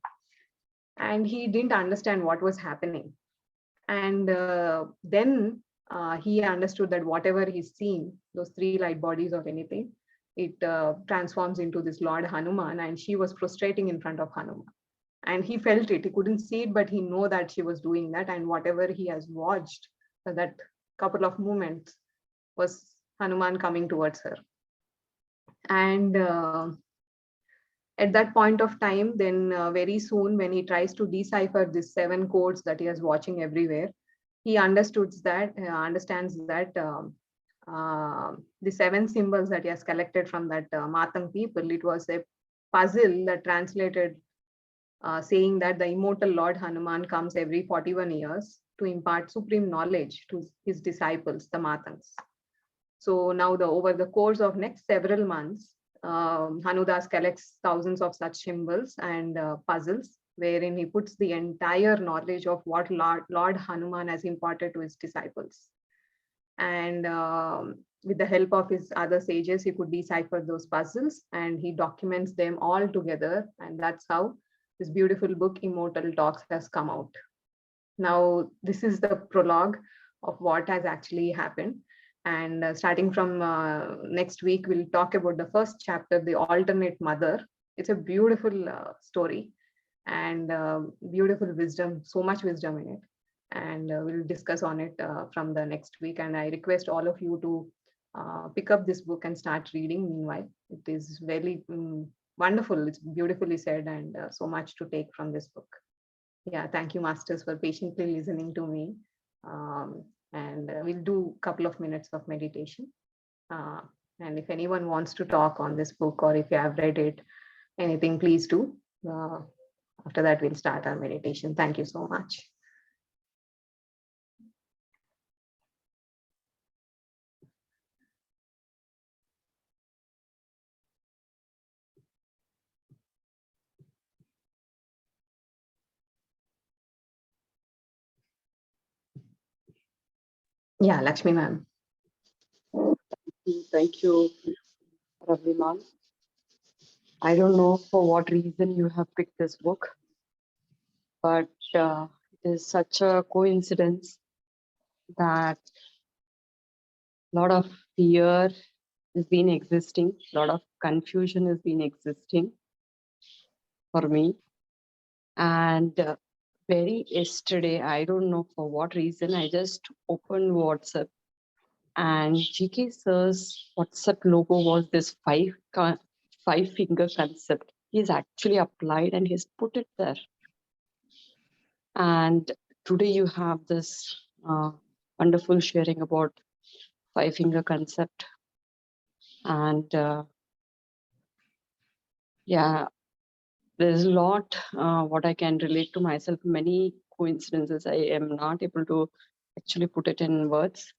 And he didn't understand what was happening. And then he understood that whatever he's seen, those three light bodies or anything, it transforms into this Lord Hanuman, and she was prostrating in front of Hanuman. And he felt it. He couldn't see it, but he know that she was doing that. And whatever he has watched for that couple of moments was Hanuman coming towards her. And at that point of time, then very soon, when he tries to decipher these seven codes that he is watching everywhere, he understands that the seven symbols that he has collected from that Matang people, it was a puzzle that translated, saying that the immortal Lord Hanuman comes every 41 years to impart supreme knowledge to his disciples, the Matangs. So now over the course of next several months, Hanudas collects thousands of such symbols and puzzles, wherein he puts the entire knowledge of what Lord Hanuman has imparted to his disciples. And with the help of his other sages, he could decipher those puzzles, and he documents them all together. And that's how this beautiful book, Immortal Talks, has come out. Now, this is the prologue of what has actually happened. And starting from next week, we'll talk about the first chapter, The Alternate Mother. It's a beautiful story and beautiful wisdom, so much wisdom in it. And we'll discuss on it from the next week. And I request all of you to pick up this book and start reading meanwhile. It is very wonderful. It's beautifully said, and so much to take from this book. Yeah, thank you, Masters, for patiently listening to me. And we'll do a couple of minutes of meditation. And if anyone wants to talk on this book, or if you have read it, anything, please do. After that, we'll start our meditation. Thank you so much. Yeah, Lakshmi ma'am. Thank you, Ravi ma'am. I don't know for what reason you have picked this book, but it is such a coincidence that a lot of fear has been existing, a lot of confusion has been existing for me. And very yesterday, I don't know for what reason, I just opened WhatsApp and GK sir's WhatsApp logo was this five finger concept. He's actually applied and he's put it there. And today you have this wonderful sharing about five finger concept. And yeah, there's a lot what I can relate to myself. Many coincidences I am not able to actually put it in words.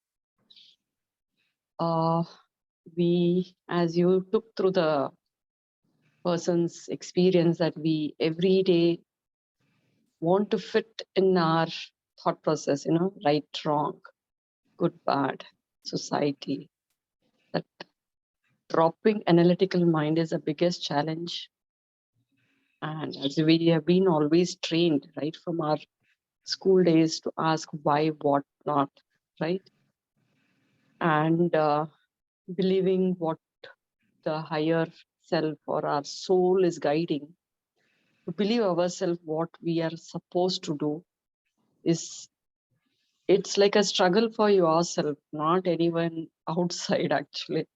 We, as you took through the person's experience, that we every day want to fit in our thought process, right, wrong, good, bad, society. That dropping analytical mind is the biggest challenge. And as we have been always trained, right, from our school days to ask why, what not, right? And believing what the higher self or our soul is guiding, to believe ourselves what we are supposed to do it's like a struggle for yourself, not anyone outside actually.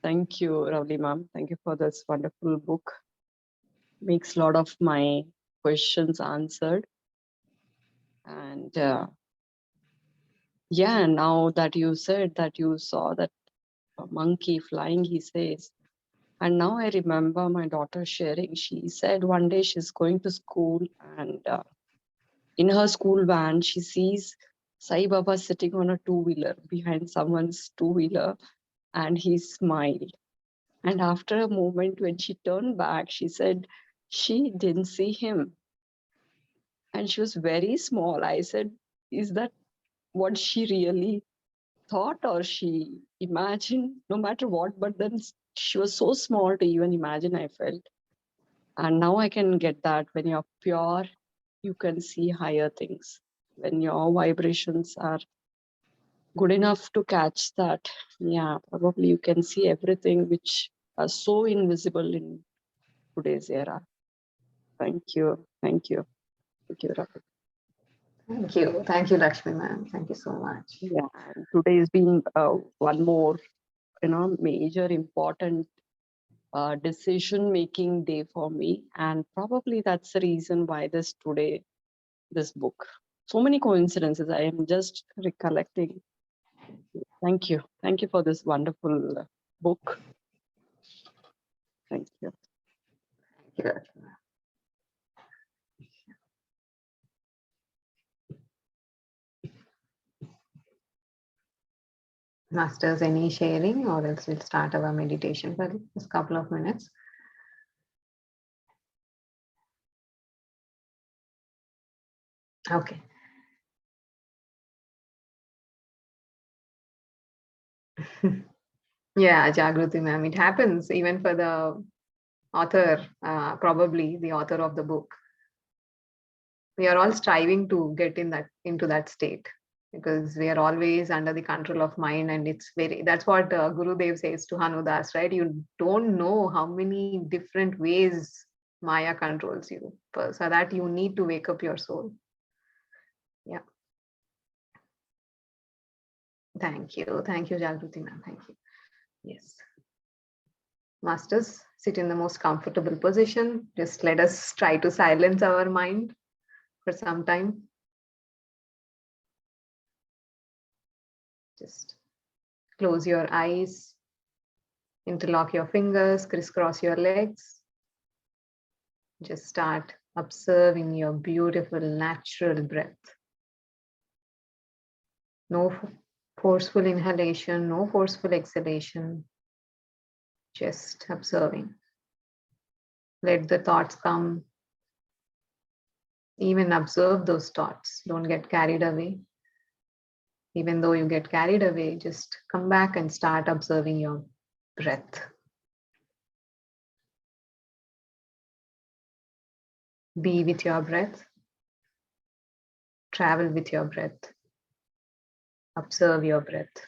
Thank you, Ravli ma'am. Thank you for this wonderful book. Makes a lot of my questions answered. And yeah, now that you said that you saw that monkey flying, he says, and now I remember my daughter sharing, she said one day she's going to school and in her school van, she sees Sai Baba sitting on a two-wheeler behind someone's two-wheeler and he smiled. And after a moment, when she turned back, she said she didn't see him. And she was very small. I said, is that what she really thought or she imagined? No matter what, but then she was so small to even imagine, I felt. And now I can get that when you're pure, you can see higher things. When your vibrations are good enough to catch that, yeah, probably you can see everything which are so invisible in today's era. Thank you. Thank you. Thank you, Ravi. Thank you. Thank you, Lakshmi ma'am. Thank you so much. Yeah, and today has been one more, major important decision-making day for me. And probably that's the reason why this book. So many coincidences. I am just recollecting. Thank you. Thank you for this wonderful book. Thank you. Thank you, Lakshmi ma'am. Masters, any sharing, or else we'll start our meditation for just a couple of minutes. Okay. Yeah, Jagruti ma'am. It happens even for the author, probably the author of the book. We are all striving to get into that state, because we are always under the control of mind, and that's what Gurudev says to Hanudas, right? You don't know how many different ways Maya controls you, so that you need to wake up your soul. Yeah. Thank you, Jagruti ma'am. Thank you. Yes. Masters, sit in the most comfortable position. Just let us try to silence our mind for some time. Just close your eyes, interlock your fingers, crisscross your legs. Just start observing your beautiful natural breath. No forceful inhalation, no forceful exhalation, just observing. Let the thoughts come. Even observe those thoughts. Don't get carried away. Even though you get carried away, just come back and start observing your breath. Be with your breath. Travel with your breath. Observe your breath.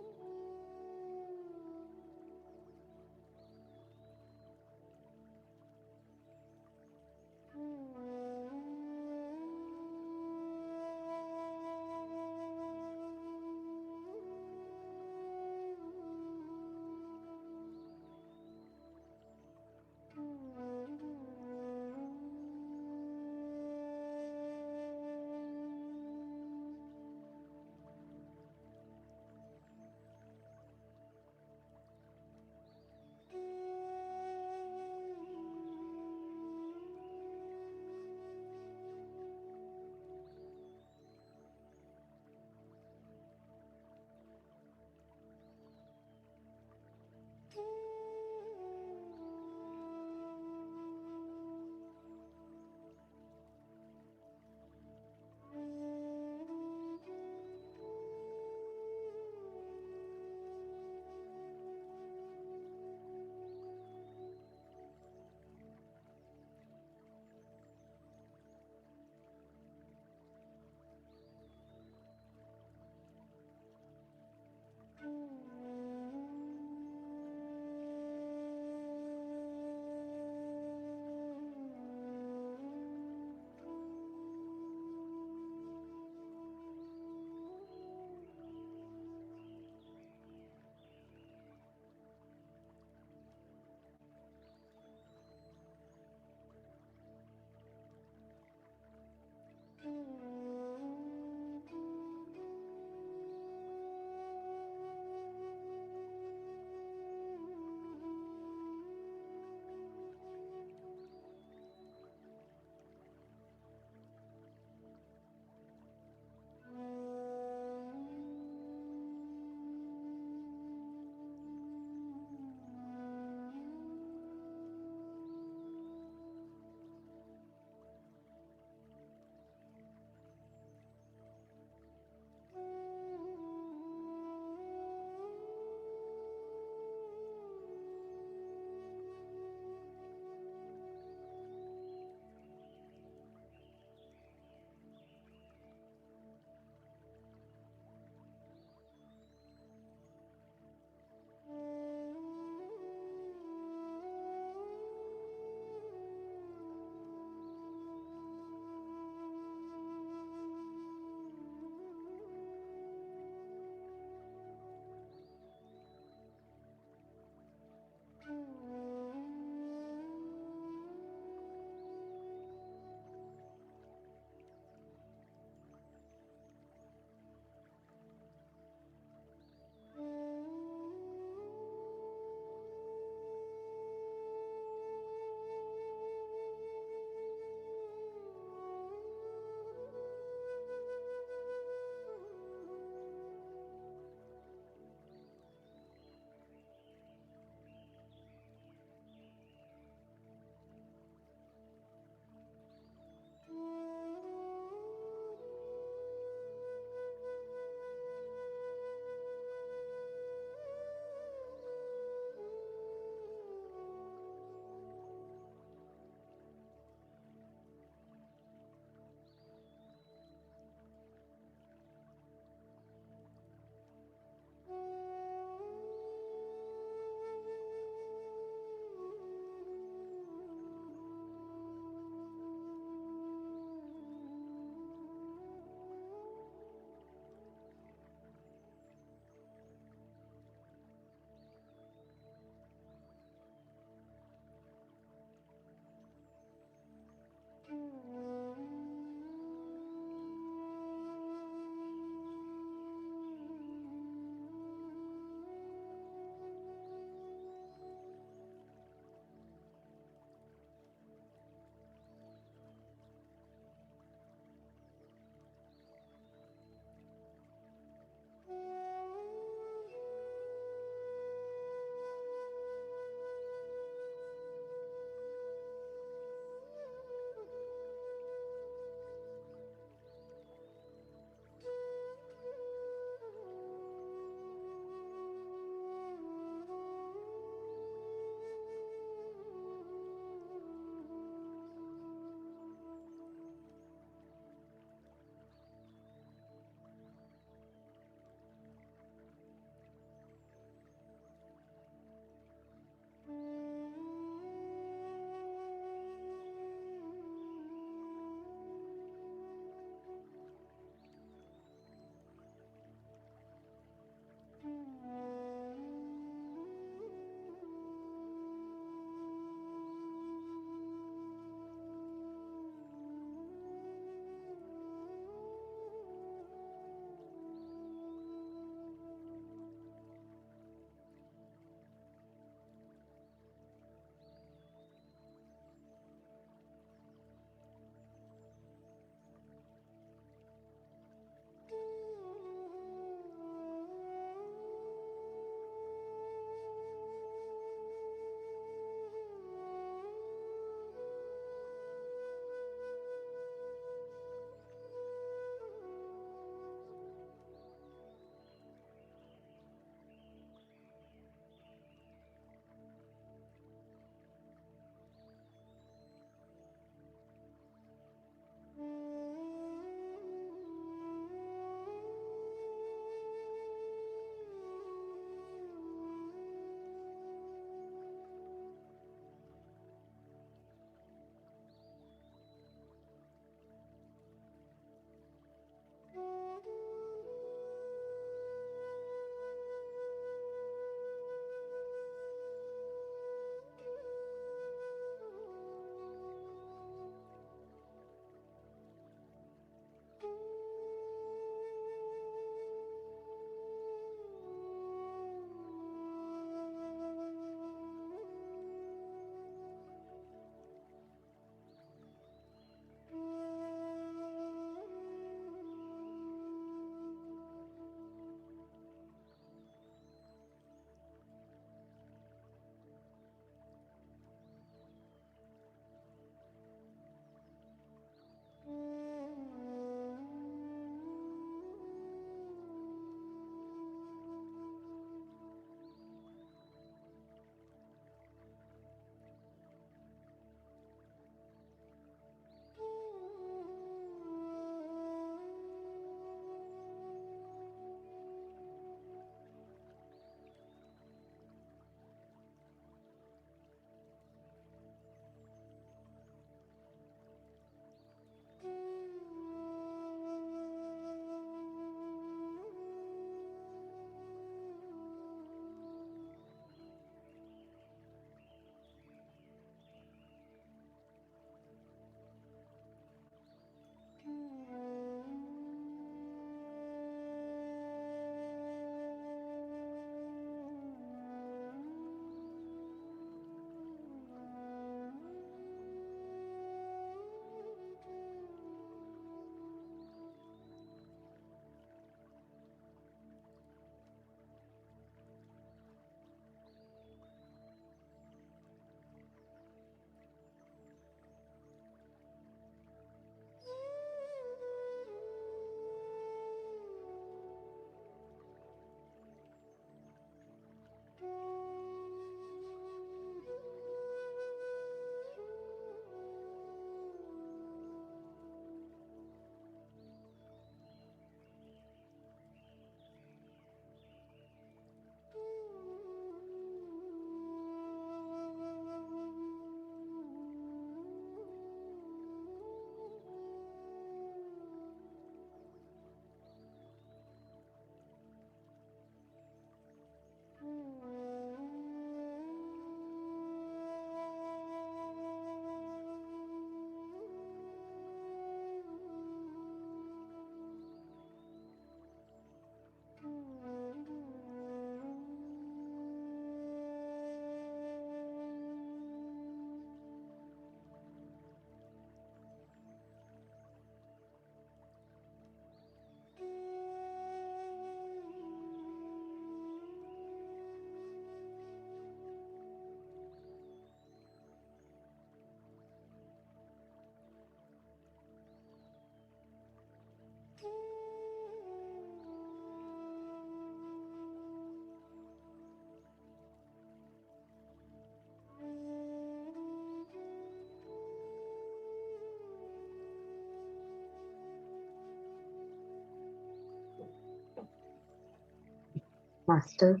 Masters,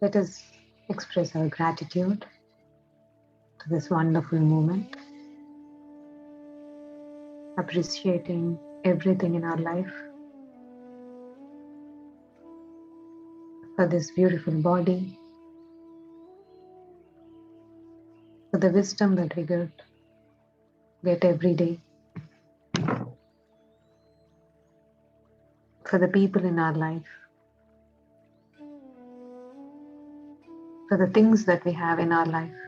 let us express our gratitude to this wonderful moment, appreciating everything in our life, for this beautiful body, for the wisdom that we get every day, for the people in our life, for the things that we have in our life.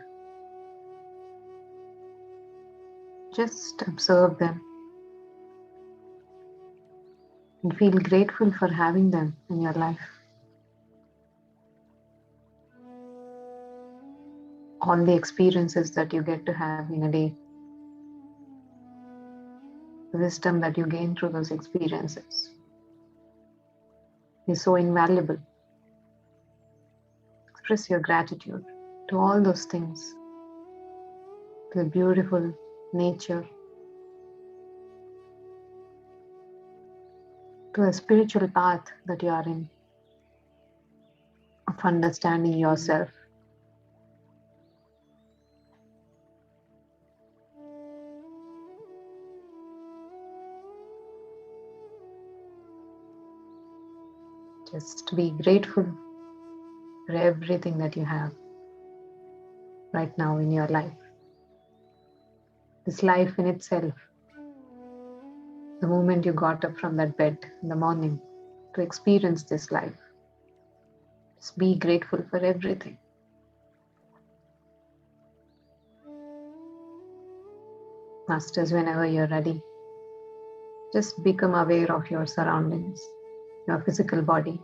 Just observe them and feel grateful for having them in your life. All the experiences that you get to have in a day, the wisdom that you gain through those experiences is so invaluable. Express your gratitude to all those things, to the beautiful nature, to the spiritual path that you are in, of understanding yourself. Just be grateful for everything that you have right now in your life. This life in itself, the moment you got up from that bed in the morning to experience this life, just be grateful for everything. Masters, whenever you're ready, just become aware of your surroundings, your physical body.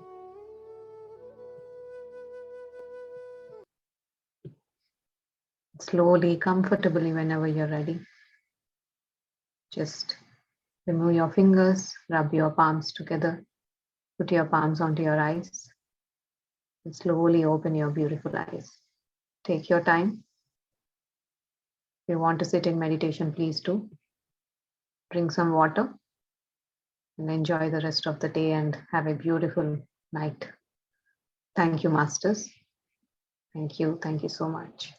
Slowly, comfortably, whenever you're ready, just remove your fingers, rub your palms together, put your palms onto your eyes, and slowly open your beautiful eyes. Take your time. If you want to sit in meditation, please do. Drink some water and enjoy the rest of the day and have a beautiful night. Thank you, Masters. Thank you. Thank you so much.